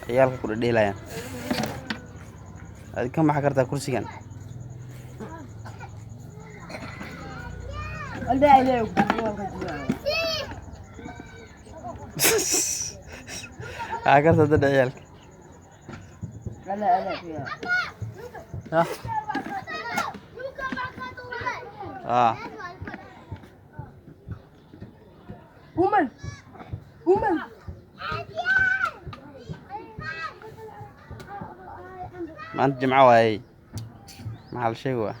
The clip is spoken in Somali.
ciyaalka ku dhadheelayaan aad ka maxa kartaa kursigan karta dad ciyaalka maanta jimco waayey maxaa la sheegi waa